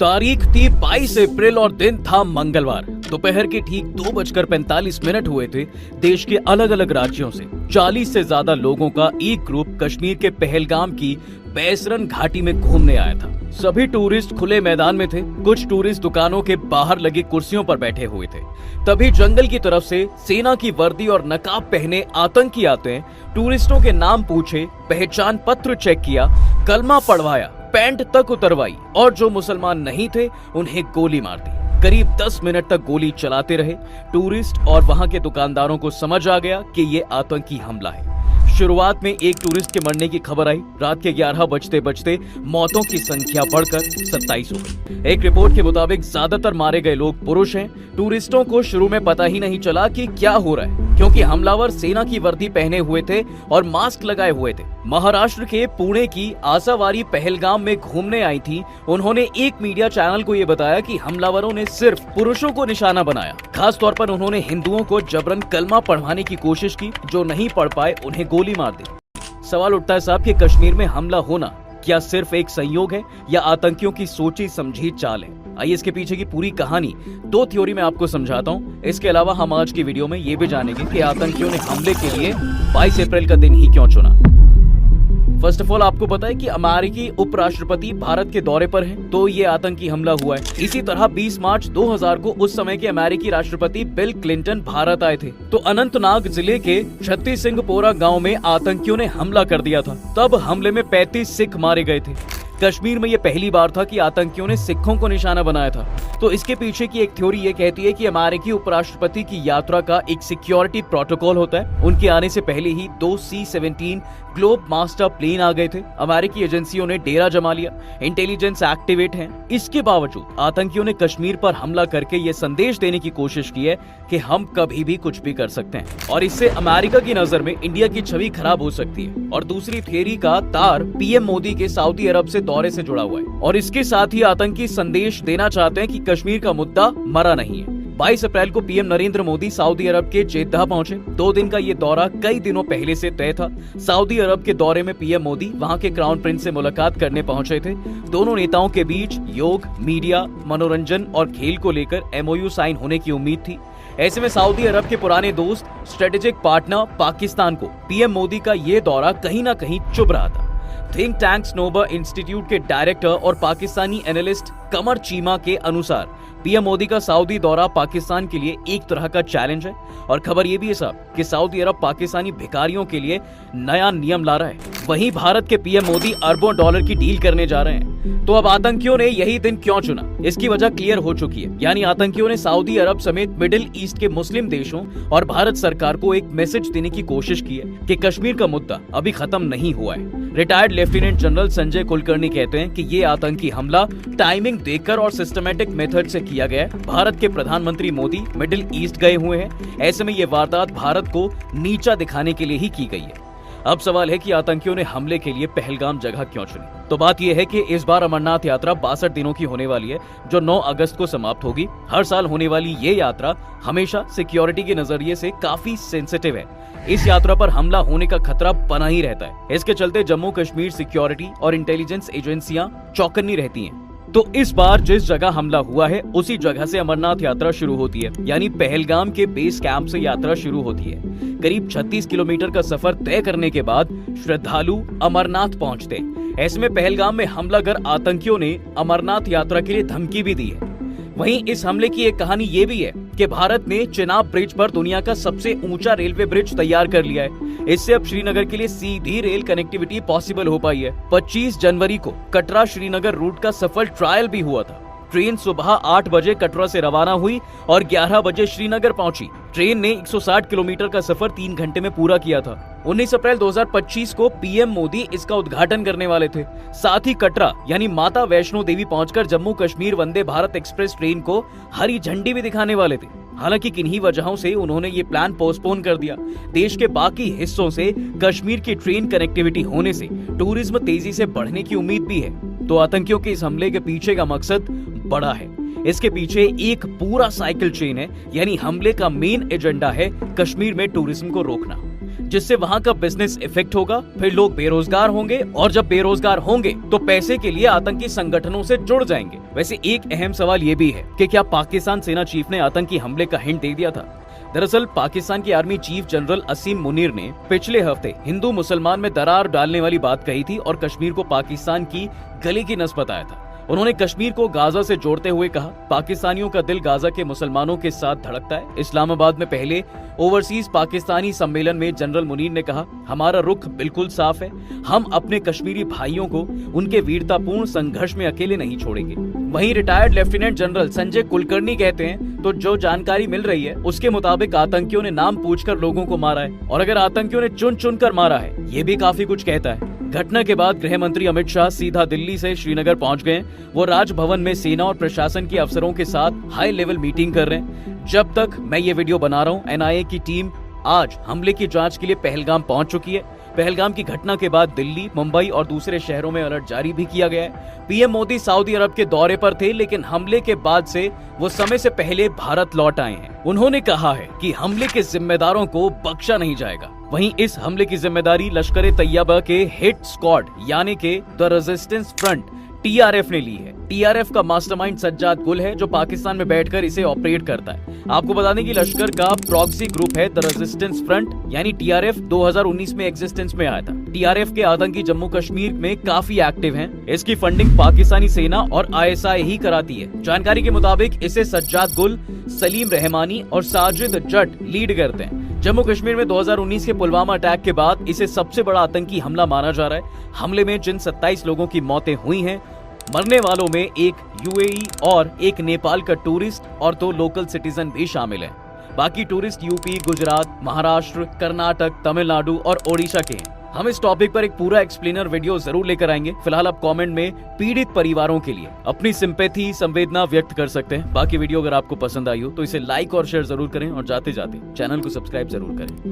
तारीख थी 22 अप्रैल और दिन था मंगलवार। दोपहर के ठीक 2:45 हुए थे। देश के अलग अलग राज्यों से 40 से ज्यादा लोगों का एक ग्रुप कश्मीर के पहलगाम की बैसरन घाटी में घूमने आया था। सभी टूरिस्ट खुले मैदान में थे। कुछ टूरिस्ट दुकानों के बाहर लगी कुर्सियों पर बैठे हुए थे। तभी जंगल की तरफ से सेना की वर्दी और नकाब पहने आतंकी आते हैं। टूरिस्टों के नाम पूछे, पहचान पत्र चेक किया, कलमा पढ़वाया, पैंट तक उतरवाई और जो मुसलमान नहीं थे उन्हें गोली मार दी। करीब 10 मिनट तक गोली चलाते रहे। टूरिस्ट और वहां के दुकानदारों को समझ आ गया कि ये आतंकी हमला है। शुरुआत में एक टूरिस्ट के मरने की खबर आई। रात के 11 बजते मौतों की संख्या बढ़कर 27 हो गई। एक रिपोर्ट के मुताबिक ज्यादातर मारे गए लोग पुरुष हैं। टूरिस्टों को शुरू में पता ही नहीं चला कि क्या हो रहा है, क्योंकि हमलावर सेना की वर्दी पहने हुए थे और मास्क लगाए हुए थे। महाराष्ट्र के पुणे की आसावारी पहलगाम में घूमने आई थी। उन्होंने एक मीडिया चैनल को ये बताया कि हमलावरों ने सिर्फ पुरुषों को निशाना बनाया। खास तौर पर उन्होंने हिंदुओं को जबरन कलमा पढ़वाने की कोशिश की। जो नहीं पढ़ पाए उन्हें गोली मार दी। सवाल उठता है साहब कि कश्मीर में हमला होना क्या सिर्फ एक संयोग है या आतंकियों की सोची समझी चाल है? आइए इसके पीछे की पूरी कहानी 2 थ्योरी में आपको समझाता हूँ। इसके अलावा हम आज की वीडियो में ये भी जानेंगे कि आतंकियों ने हमले के लिए 22 अप्रैल का दिन ही क्यों चुना। फर्स्ट ऑफ ऑल आपको पता है कि अमेरिकी उपराष्ट्रपति भारत के दौरे पर हैं, तो ये आतंकी हमला हुआ है। इसी तरह 20 मार्च 2000 को उस समय के अमेरिकी राष्ट्रपति बिल क्लिंटन भारत आए थे, तो अनंतनाग जिले के छत्ती सिंहपोरा गांव में आतंकियों ने हमला कर दिया था। तब हमले में 35 सिख मारे गए थे। कश्मीर में ये पहली बार था कि आतंकियों ने सिखों को निशाना बनाया था। तो इसके पीछे की एक थ्योरी ये कहती है कि अमेरिकी उपराष्ट्रपति की यात्रा का एक सिक्योरिटी प्रोटोकॉल होता है। उनके आने से पहले ही 2 C-17 ग्लोब मास्टर प्लेन आ गए थे। अमेरिकी एजेंसियों ने डेरा जमा लिया, इंटेलिजेंस एक्टिवेट है। इसके बावजूद आतंकियों ने कश्मीर पर हमला करके ये संदेश देने की कोशिश की है कि हम कभी भी कुछ भी कर सकते हैं और इससे अमेरिका की नजर में इंडिया की छवि खराब हो सकती है। और दूसरी थियरी का तार पीएम मोदी के सऊदी अरब से दौरे से जुड़ा हुआ है और इसके साथ ही आतंकी संदेश देना चाहते हैं कि कश्मीर का मुद्दा मरा नहीं है। 22 अप्रैल को पीएम नरेंद्र मोदी सऊदी अरब के जेद्दा पहुंचे। 2 दिन का ये दौरा कई दिनों पहले से तय था। सऊदी अरब के दौरे में पीएम मोदी वहां के क्राउन प्रिंस से मुलाकात करने पहुंचे थे। दोनों नेताओं के बीच योग, मीडिया, मनोरंजन और खेल को लेकर MOU साइन होने की उम्मीद थी। ऐसे में सऊदी अरब के पुराने दोस्त, स्ट्रेटेजिक पार्टनर पाकिस्तान को पीएम मोदी का ये दौरा कहीं ना कहीं चुभ रहा था। थिंक टैंक स्नोबर इंस्टीट्यूट के डायरेक्टर और पाकिस्तानी एनालिस्ट कमर चीमा के अनुसार पीएम मोदी का सऊदी दौरा पाकिस्तान के लिए एक तरह का चैलेंज है। और खबर ये भी है साहब कि सऊदी अरब पाकिस्तानी भिखारियों के लिए नया नियम ला रहा है। वहीं भारत के पीएम मोदी अरबों डॉलर की डील करने जा रहे हैं। तो अब आतंकियों ने यही दिन क्यों चुना, इसकी वजह क्लियर हो चुकी है। यानी आतंकियों ने सऊदी अरब समेत मिडिल ईस्ट के मुस्लिम देशों और भारत सरकार को एक मैसेज देने की कोशिश की है कि कश्मीर का मुद्दा अभी खत्म नहीं हुआ है। Retired lieutenant general Sanjay Kulkarni कहते हैं कि ये आतंकी हमला टाइमिंग देखकर और सिस्टमैटिक मेथड से किया गया है। भारत के प्रधानमंत्री मोदी मिडिल ईस्ट गए हुए हैं। ऐसे में ये वारदात भारत को नीचा दिखाने के लिए ही की गई है। अब सवाल है कि आतंकियों ने हमले के लिए पहलगाम जगह क्यों चुनी? तो बात यह है कि इस बार अमरनाथ यात्रा 62 दिनों की होने वाली है, जो 9 अगस्त को समाप्त होगी। हर साल होने वाली ये यात्रा हमेशा सिक्योरिटी के नजरिए से काफी सेंसिटिव है। इस यात्रा पर हमला होने का खतरा बना ही रहता है। इसके चलते जम्मू कश्मीर सिक्योरिटी और इंटेलिजेंस एजेंसियां चौकन्नी रहती हैं। तो इस बार जिस जगह हमला हुआ है उसी जगह से अमरनाथ यात्रा शुरू होती है। यानी पहलगाम के बेस कैंप से यात्रा शुरू होती है। करीब 36 किलोमीटर का सफर तय करने के बाद श्रद्धालु अमरनाथ पहुंचते हैं। ऐसे में पहलगाम में हमलावर आतंकियों ने अमरनाथ यात्रा के लिए धमकी भी दी है। वहीं इस हमले की एक कहानी ये भी है कि भारत ने चिनाब ब्रिज पर दुनिया का सबसे ऊंचा रेलवे ब्रिज तैयार कर लिया है। इससे अब श्रीनगर के लिए सीधी रेल कनेक्टिविटी पॉसिबल हो पाई है। 25 जनवरी को कटरा श्रीनगर रूट का सफल ट्रायल भी हुआ था। ट्रेन सुबह 8 बजे कटरा से रवाना हुई और 11 बजे श्रीनगर पहुंची। ट्रेन ने 160 किलोमीटर का सफर 3 घंटे में पूरा किया था। 19 अप्रैल 2025 को पीएम मोदी इसका उद्घाटन करने वाले थे। साथ ही कटरा यानी माता वैष्णो देवी पहुंचकर जम्मू कश्मीर वंदे भारत एक्सप्रेस ट्रेन को हरी झंडी भी दिखाने वाले थे। हालांकि किन्हीं वजहों से उन्होंने ये प्लान पोस्टपोन कर दिया। देश के बाकी हिस्सों से कश्मीर की ट्रेन कनेक्टिविटी होने से टूरिज्म तेजी से बढ़ने की उम्मीद भी है। तो आतंकियों के इस हमले के पीछे का मकसद बड़ा है। इसके पीछे एक पूरा साइकिल चेन है। यानी हमले का मेन एजेंडा है कश्मीर में टूरिज्म को रोकना। जिससे वहाँ का बिजनेस इफेक्ट होगा, फिर लोग बेरोजगार होंगे और जब बेरोजगार होंगे तो पैसे के लिए आतंकी संगठनों से जुड़ जाएंगे। वैसे एक अहम सवाल ये भी है कि क्या पाकिस्तान सेना चीफ ने आतंकी हमले का हिंट दे दिया था? दरअसल पाकिस्तान की आर्मी चीफ जनरल असीम मुनीर ने पिछले हफ्ते हिंदू मुसलमान में दरार डालने वाली बात कही थी और कश्मीर को पाकिस्तान की गले की नस बताया था। उन्होंने कश्मीर को गाजा से जोड़ते हुए कहा, पाकिस्तानियों का दिल गाजा के मुसलमानों के साथ धड़कता है। इस्लामाबाद में पहले ओवरसीज पाकिस्तानी सम्मेलन में जनरल मुनीर ने कहा, हमारा रुख बिल्कुल साफ है, हम अपने कश्मीरी भाइयों को उनके वीरतापूर्ण संघर्ष में अकेले नहीं छोड़ेंगे। वहीं retired lieutenant general Sanjay Kulkarni कहते हैं, तो जो जानकारी मिल रही है उसके मुताबिक आतंकियों ने नाम पूछकर लोगों को मारा है और अगर आतंकियों ने चुन चुन कर मारा है ये भी काफी कुछ कहता है। घटना के बाद गृह मंत्री अमित शाह सीधा दिल्ली से श्रीनगर पहुंच गए। वो राजभवन में सेना और प्रशासन के अफसरों के साथ हाई लेवल मीटिंग कर रहे हैं। जब तक मैं ये वीडियो बना रहा हूँ, एनआईए की टीम आज हमले की जांच के लिए पहलगाम पहुंच चुकी है। पहलगाम की घटना के बाद दिल्ली, मुंबई और दूसरे शहरों में अलर्ट जारी भी किया गया है। पीएम मोदी सऊदी अरब के दौरे पर थे, लेकिन हमले के बाद से वो समय से पहले भारत लौट आए हैं। उन्होंने कहा है कि हमले के जिम्मेदारों को बख्शा नहीं जाएगा। वहीं इस हमले की जिम्मेदारी लश्कर-ए-तैयबा के हिट स्क्वाड यानी के द रेजिस्टेंस फ्रंट टीआरएफ ने ली है। टीआरएफ का मास्टरमाइंड सज्जाद गुल है जो पाकिस्तान में बैठकर इसे ऑपरेट करता है। आपको बता दें कि लश्कर का प्रॉक्सी ग्रुप है द रेजिस्टेंस फ्रंट यानी टीआरएफ 2019 में एग्जिस्टेंस में आया था। टीआरएफ के आतंकी जम्मू कश्मीर में काफी एक्टिव हैं। इसकी फंडिंग पाकिस्तानी सेना और आईएसआई ही कराती है। जानकारी के मुताबिक इसे सज्जाद गुल, सलीम रहमानी और साजिद जट लीड करते हैं। जम्मू कश्मीर में 2019 के पुलवामा अटैक के बाद इसे सबसे बड़ा आतंकी हमला माना जा रहा है। हमले में जिन 27 लोगों की मौतें हुई हैं, मरने वालों में एक यूएई और एक नेपाल का टूरिस्ट और 2 लोकल सिटीजन भी शामिल हैं। बाकी टूरिस्ट यूपी, गुजरात, महाराष्ट्र, कर्नाटक, तमिलनाडु और ओडिशा के हैं। हम इस टॉपिक पर एक पूरा एक्सप्लेनर वीडियो जरूर लेकर आएंगे। फिलहाल आप कमेंट में पीड़ित परिवारों के लिए अपनी सिंपैथी, संवेदना व्यक्त कर सकते हैं। बाकी वीडियो अगर आपको पसंद आई हो तो इसे लाइक और शेयर जरूर करें और जाते जाते चैनल को सब्सक्राइब जरूर करें।